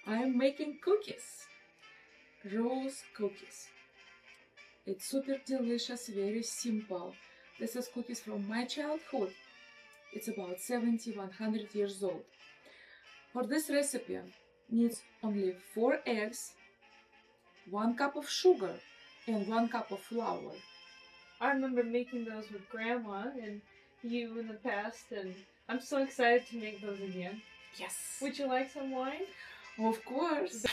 I am making cookies, rose cookies. It's super delicious, very simple. This is cookies from my childhood. It's about 70, 100 years old. For this recipe, needs only 4 eggs, 1 cup of sugar, and 1 cup of flour. I remember making those with Grandma and you in the past, and I'm so excited to make those again. Yes. Would you like some wine? Of course.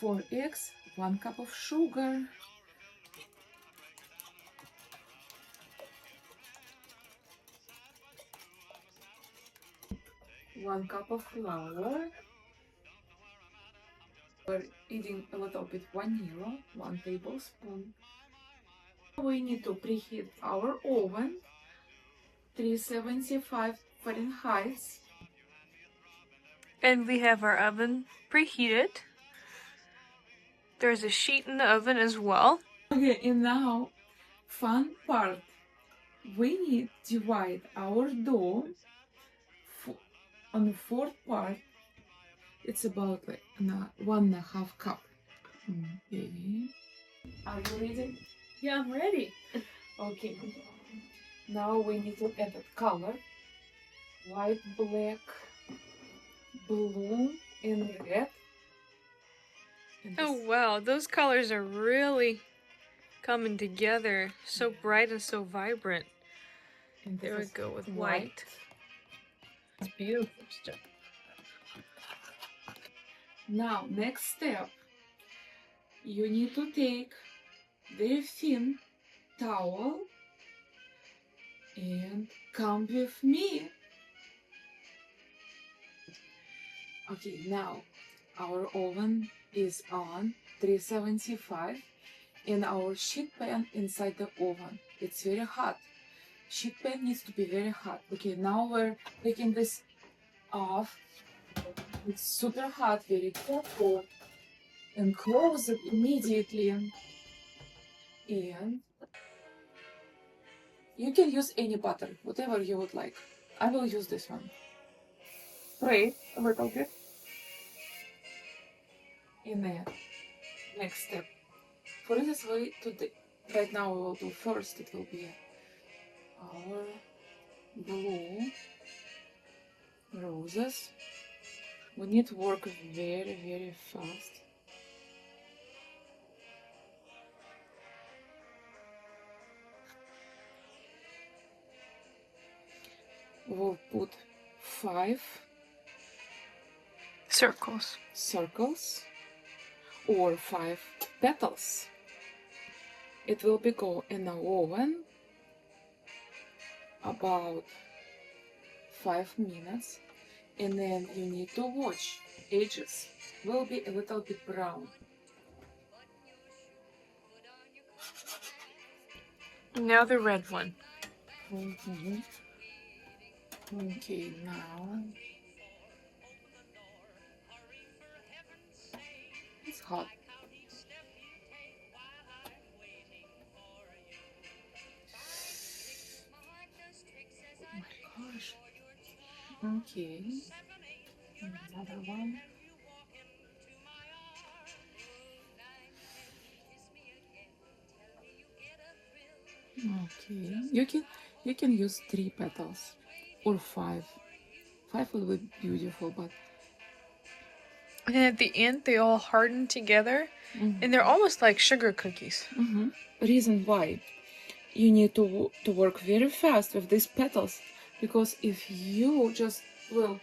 Four eggs, 1 cup of sugar, 1 cup of flour. We're adding a little bit vanilla, 1 tablespoon. We need to preheat our oven, 375 Fahrenheit. And we have our oven preheated. There's a sheet in the oven as well. Okay, and now, fun part. We need to divide our dough on the 4th part. It's about like 1.5 cup. Okay. Are you ready? Yeah, I'm ready. Okay. Now we need to add the color. White, black, blue, and red. And Oh wow, those colors are really coming together. So bright and so vibrant. and There we is go with white. It's beautiful stuff. Now, next step. You need to take very thin towel and come with me. Okay, now our oven is on 375 and our sheet pan inside the oven. It's very hot. Sheet pan needs to be very hot. Okay, now we're taking this off. It's super hot, very careful. And close it immediately. And you can use any butter, whatever you would like. I will use this one. Spray a little bit. In the next step. For this way, right now we will do first, it will be our blue roses. We need to work very, very fast. We'll put 5 circles or 5 petals. It will be go in the oven about 5 minutes, and then you need to watch. Edges will be a little bit brown. Now the red one. Okay, now it's hot. Oh my gosh. Okay. Another one. Okay. You can use 3 petals or 5. 5 will be beautiful, but And at the end, they all harden together, and they're almost like sugar cookies. Reason why you need to work very fast with these petals, because if you just will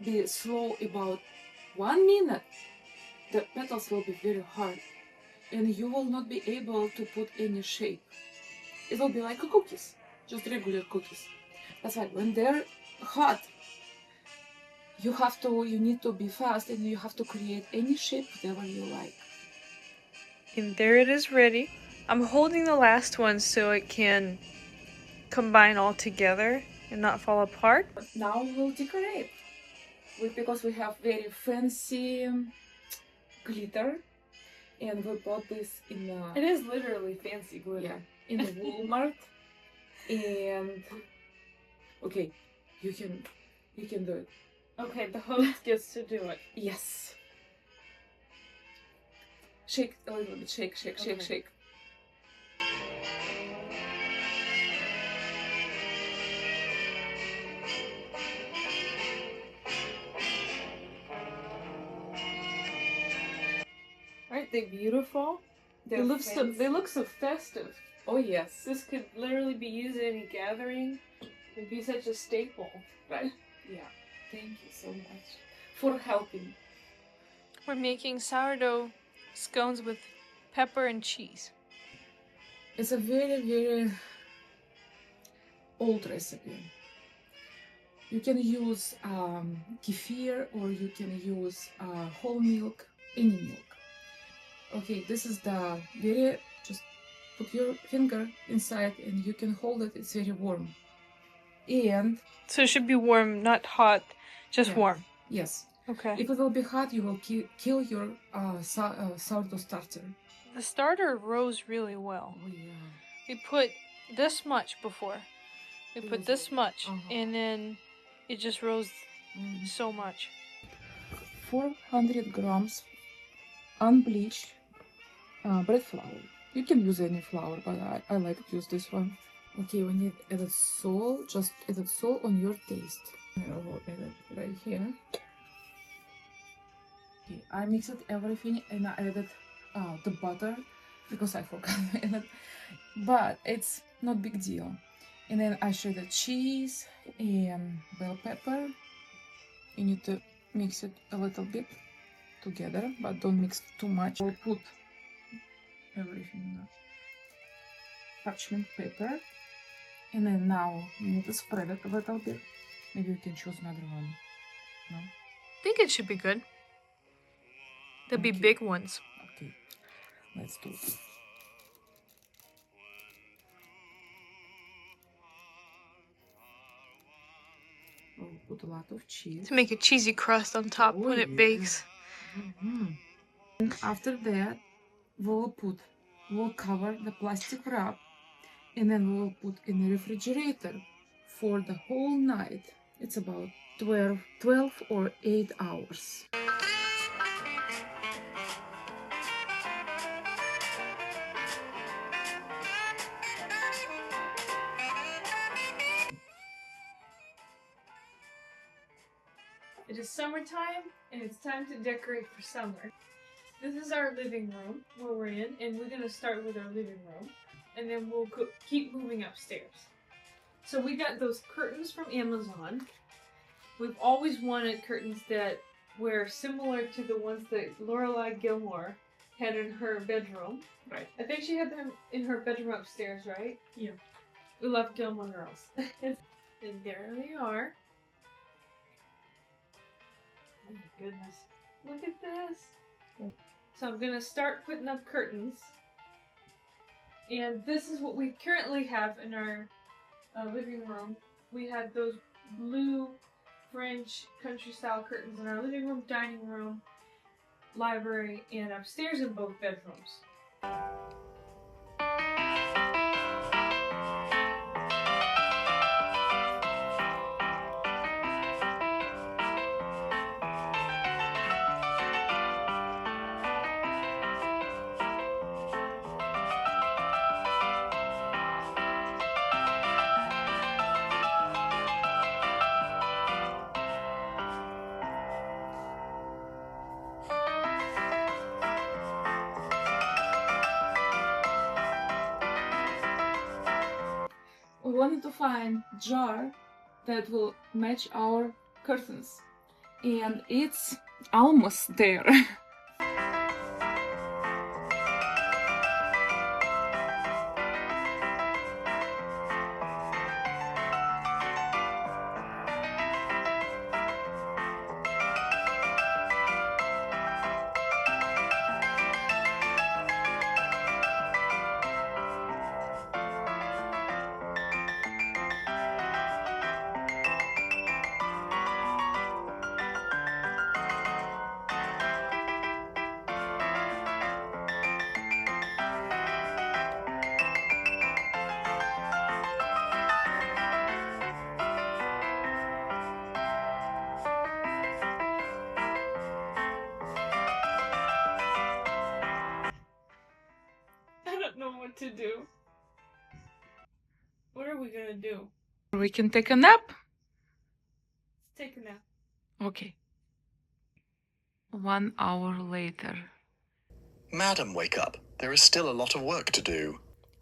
be slow about 1 minute, the petals will be very hard, and you will not be able to put any shape. It will be like cookies, just regular cookies. That's why when they're hot, you need to be fast, and you have to create any shape whatever you like. And there it is ready. I'm holding the last one so it can combine all together and not fall apart. Now we'll decorate. Because we have very fancy glitter, and we bought this in It is literally fancy glitter. Yeah, in Walmart. And okay, you can do it. Okay, the host gets to do it. Yes. Shake a little bit. Shake, shake, shake, Okay. shake. Aren't they beautiful? They They're look so fancy. festive. Oh yes. This could literally be used at any gathering. It'd be such a staple. Right. Yeah. Thank you so much for helping. We're making sourdough scones with pepper and cheese. It's a very, very old recipe. You can use kefir or you can use whole milk, any milk. Okay, this is the very, just put your finger inside and you can hold it, it's very warm. And So it should be warm, not hot, just yeah, warm. yes. Okay. If it will be hot, you will kill your sourdough starter. The starter rose really well. Oh yeah. We put this much before. We put this much, and then it just rose so much. 400 grams unbleached bread flour. You can use any flour, but I like to use this one. Okay, we need added salt. Just add salt on your taste. I will add it right here. Okay, I mixed everything and I added the butter because I forgot to add it. But it's not big deal. And then I shredded cheese and bell pepper. You need to mix it a little bit together, but don't mix too much. I'll put everything in parchment paper. And then now you need to spread it a little bit. Maybe you can choose another one. No? I think it should be good. There'll be big ones. Okay, let's do it. We'll put a lot of cheese. To make a cheesy crust on top when it bakes. And after that, we'll cover the plastic wrap and then we'll put in the refrigerator for the whole night. It's about 12 or 8 hours. It is summertime, and it's time to decorate for summer. This is our living room where we're in, and we're going to start with our living room, and then we'll keep moving upstairs. So we got those curtains from Amazon. We've always wanted curtains that were similar to the ones that Lorelai Gilmore had in her bedroom. Right. I think she had them in her bedroom upstairs, right? Yeah. We love Gilmore Girls. And there they are. Oh my goodness. Look at this. So I'm going to start putting up curtains. And this is what we currently have in our living room. We have those blue French country style curtains in our living room, dining room, library, and upstairs in both bedrooms. We wanted to find a jar that will match our curtains, and it's almost there. what to do. What are we gonna do? We can take a nap. Let's take a nap. Okay. 1 hour later. Madam, wake up. There is still a lot of work to do.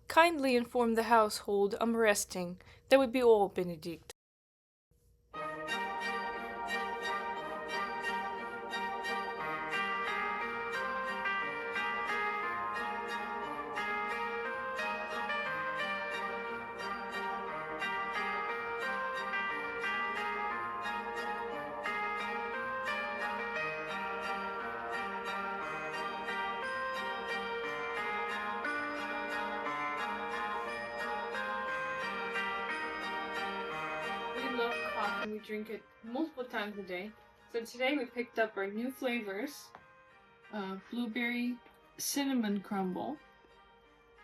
Kindly inform the household I'm resting. That would be all, Benedict. We love coffee. We drink it multiple times a day. So today we picked up our new flavors. Blueberry cinnamon crumble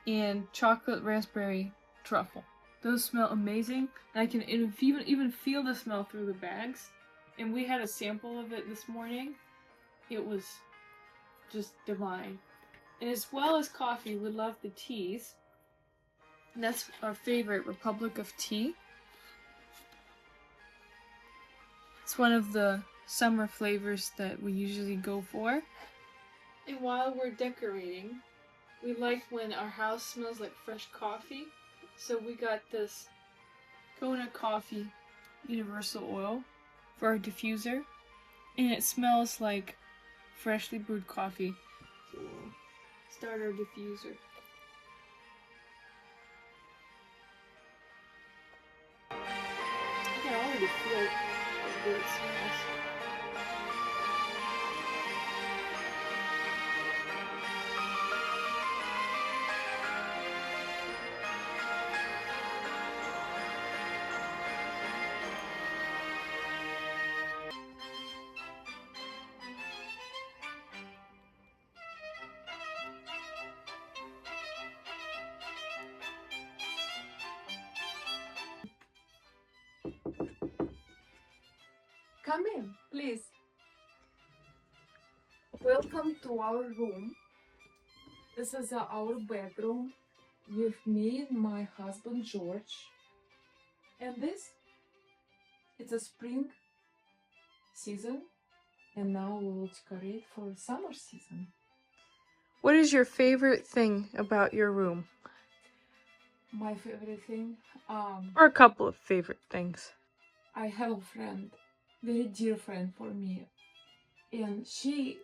and chocolate raspberry truffle. Those smell amazing. And I can even feel the smell through the bags. And we had a sample of it this morning. It was just divine. And as well as coffee, we love the teas. And that's our favorite, Republic of Tea. It's one of the summer flavors that we usually go for. And while we're decorating, we like when our house smells like fresh coffee. So we got this Kona Coffee Universal Oil for our diffuser. And it smells like freshly brewed coffee. So we'll start our diffuser. I can already feel how good it smells. Come in, please. Welcome to our room. This is our bedroom with me and my husband George. And this, it's a spring season, and now we will decorate for summer season. What is your favorite thing about your room? My favorite thing? Or a couple of favorite things. I have a friend, very dear friend for me, and she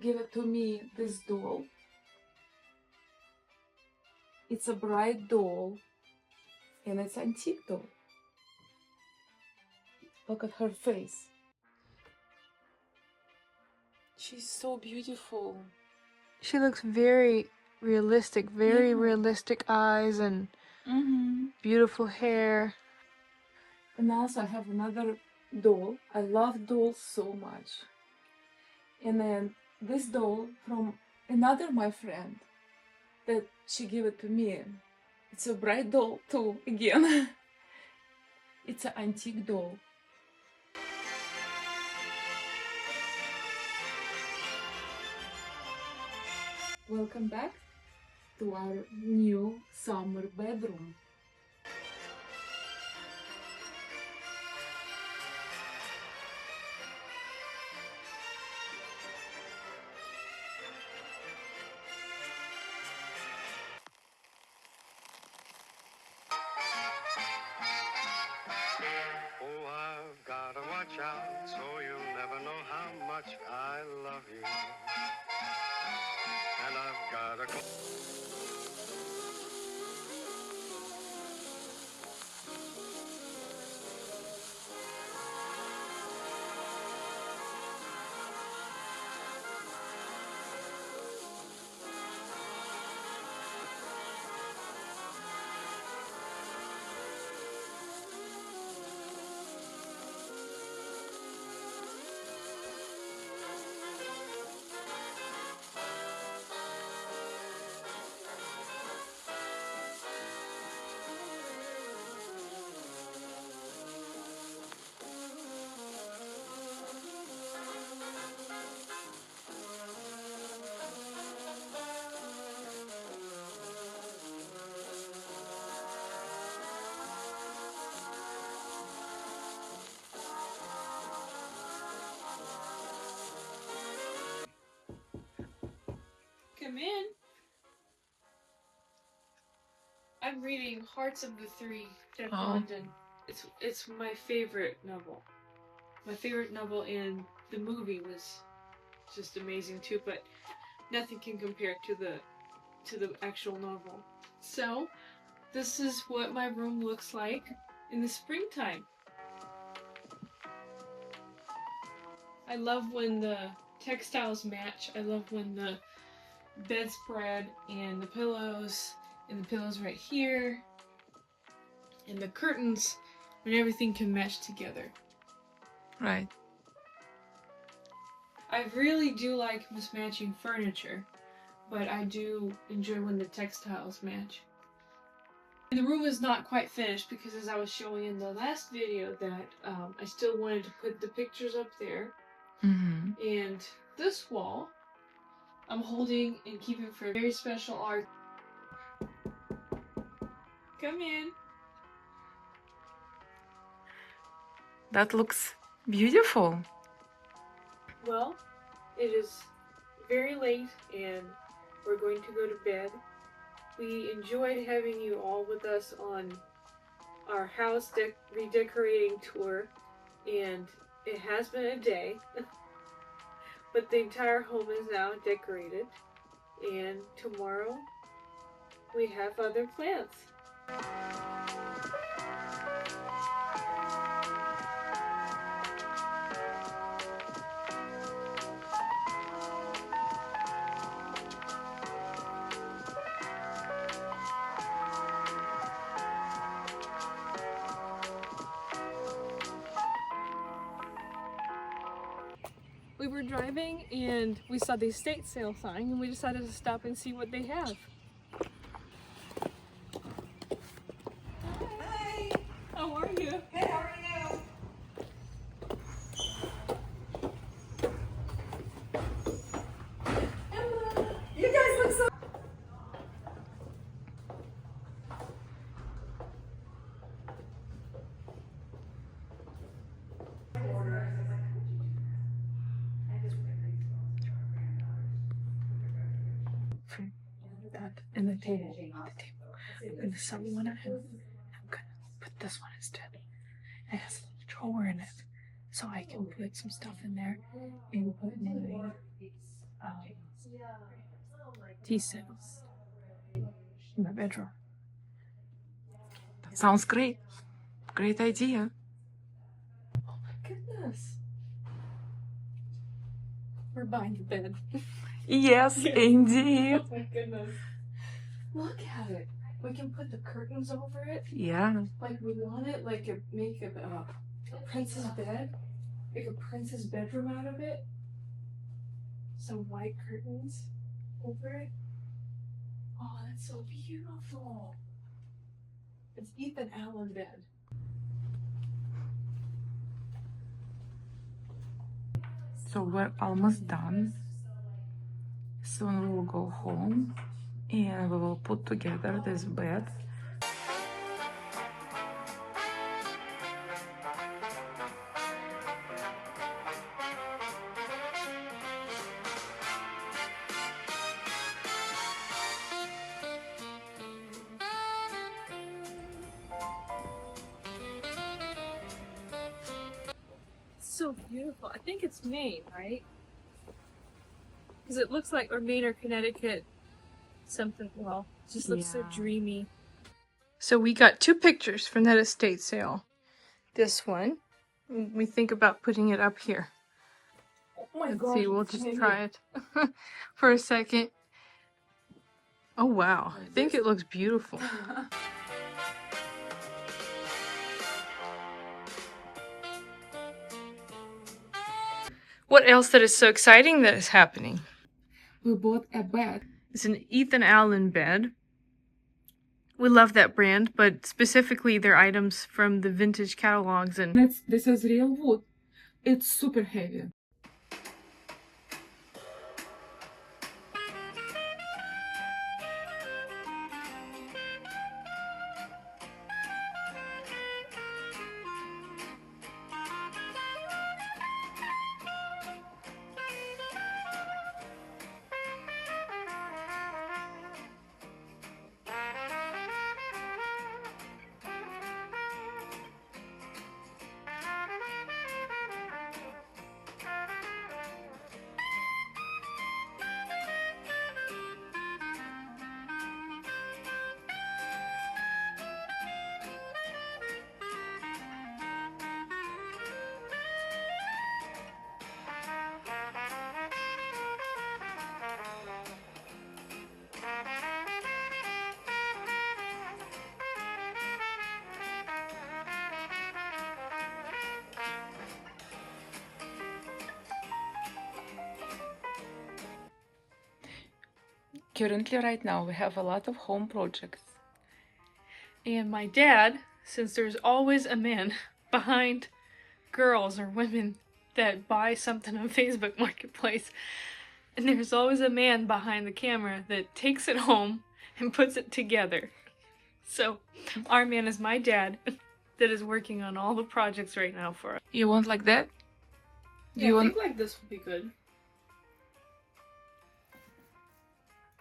gave it to me, this doll. It's a bright doll, and it's an antique doll. Look at her face. She's so beautiful. She looks very realistic, very realistic eyes and beautiful hair. And also I have another doll. I love dolls so much. And then this doll from another my friend that she gave it to me. It's a bright doll too, again. It's an antique doll. Welcome back to our new summer bedroom. Oh, I've gotta watch out so you'll never know how much I love you. And I've gotta go. Come in. I'm reading Hearts of the Three, Jack London. It's my favorite novel. My favorite novel, and the movie was just amazing too, but nothing can compare to the actual novel. So, this is what my room looks like in the springtime. I love when the textiles match. I love when the bedspread and the pillows right here and the curtains, when everything can mesh together. Right. I really do like mismatching furniture, but I do enjoy when the textiles match. And the room is not quite finished because, as I was showing in the last video, that I still wanted to put the pictures up there. Mm-hmm. And this wall, I'm holding and keeping for a very special art. Come in. That looks beautiful. Well, it is very late and we're going to go to bed. We enjoyed having you all with us on our house redecorating tour, and it has been a day, but the entire home is now decorated, and tomorrow we have other plans. We were driving and we saw the estate sale sign, and we decided to stop and see what they have. Hi! How are you? Hey, how are you? Emma, you guys look so. That and the table. I'm gonna sell one of them. I'm gonna put this one instead. It has a little drawer in it, so I can put some stuff in there and put my tea sets in my bedroom. That sounds great. Great idea. Oh my goodness. We're buying a bed. Yes, indeed. Oh my goodness. Look at it. We can put the curtains over it Yeah. like we want it, like make a princess bed. Make a princess bedroom out of it. Some white curtains over it. Oh, that's so beautiful. It's Ethan Allen bed. So we're almost done. Soon we will go home and we will put together this bed. So beautiful. I think it's Maine, right? Because it looks like, or Maine or Connecticut, something. Well, it just looks so dreamy. So we got two pictures from that estate sale. This one, we think about putting it up here. Oh my Let's gosh, see, we'll it's just heavy. try it for a second. Oh wow, I think it looks beautiful. What else that is so exciting that is happening? We bought a bed. It's an Ethan Allen bed. We love that brand, but specifically their items from the vintage catalogs. And This is real wood. It's super heavy. currently right now we have a lot of home projects. And my dad, since there's always a man behind girls or women that buy something on Facebook Marketplace, and there's always a man behind the camera that takes it home and puts it together. So our man is my dad that is working on all the projects right now for us. You want like that? Yeah, I think like this would be good.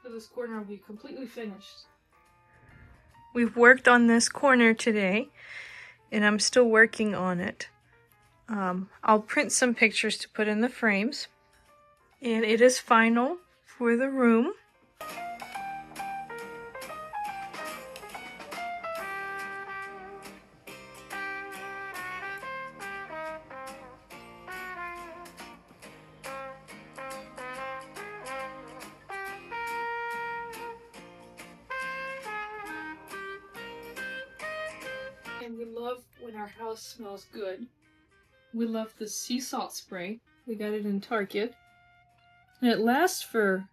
So this corner will be completely finished. We've worked on this corner today, and I'm still working on it. I'll print some pictures to put in the frames. And it is final for the room. And we love when our house smells good. We love the sea salt spray. We got it in Target. And it lasts for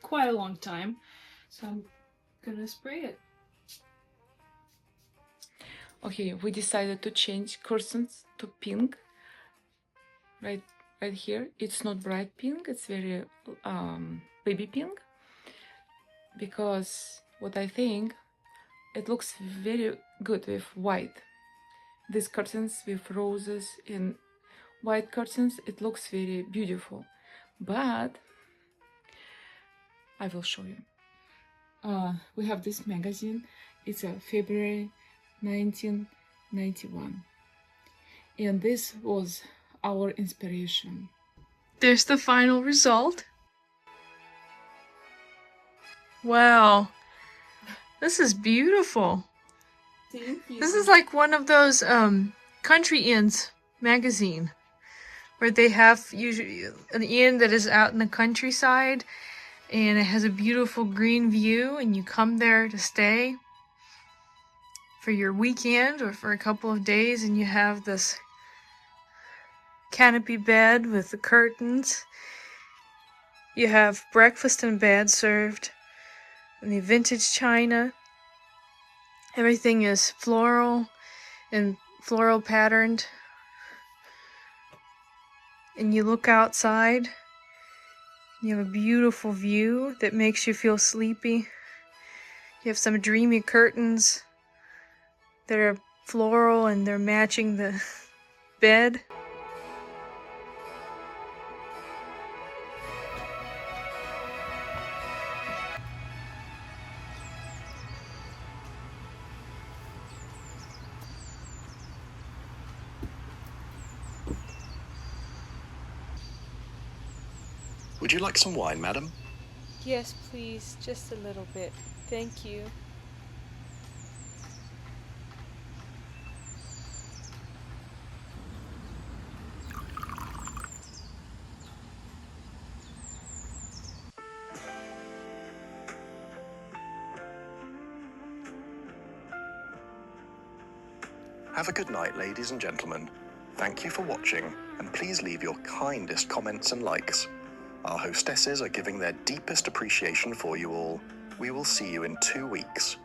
quite a long time. So I'm gonna spray it. Okay, we decided to change curtains to pink. Right here. It's not bright pink, it's very baby pink. Because what I think, it looks very good with white. These curtains with roses and white curtains, it looks very beautiful. But I will show you. We have this magazine. It's a February 1991. And this was our inspiration. There's the final result. Wow. This is beautiful. Thank you. This is like one of those country inns magazine where they have usually an inn that is out in the countryside and it has a beautiful green view and you come there to stay for your weekend or for a couple of days and you have this canopy bed with the curtains. You have breakfast in bed served and the vintage china. Everything is floral and floral patterned. And you look outside. You have a beautiful view that makes you feel sleepy. You have some dreamy curtains that are floral and they're matching the bed. Would you like some wine, madam? Yes, please, just a little bit. Thank you. Have a good night, ladies and gentlemen. Thank you for watching, and please leave your kindest comments and likes. Our hostesses are giving their deepest appreciation for you all. We will see you in 2 weeks.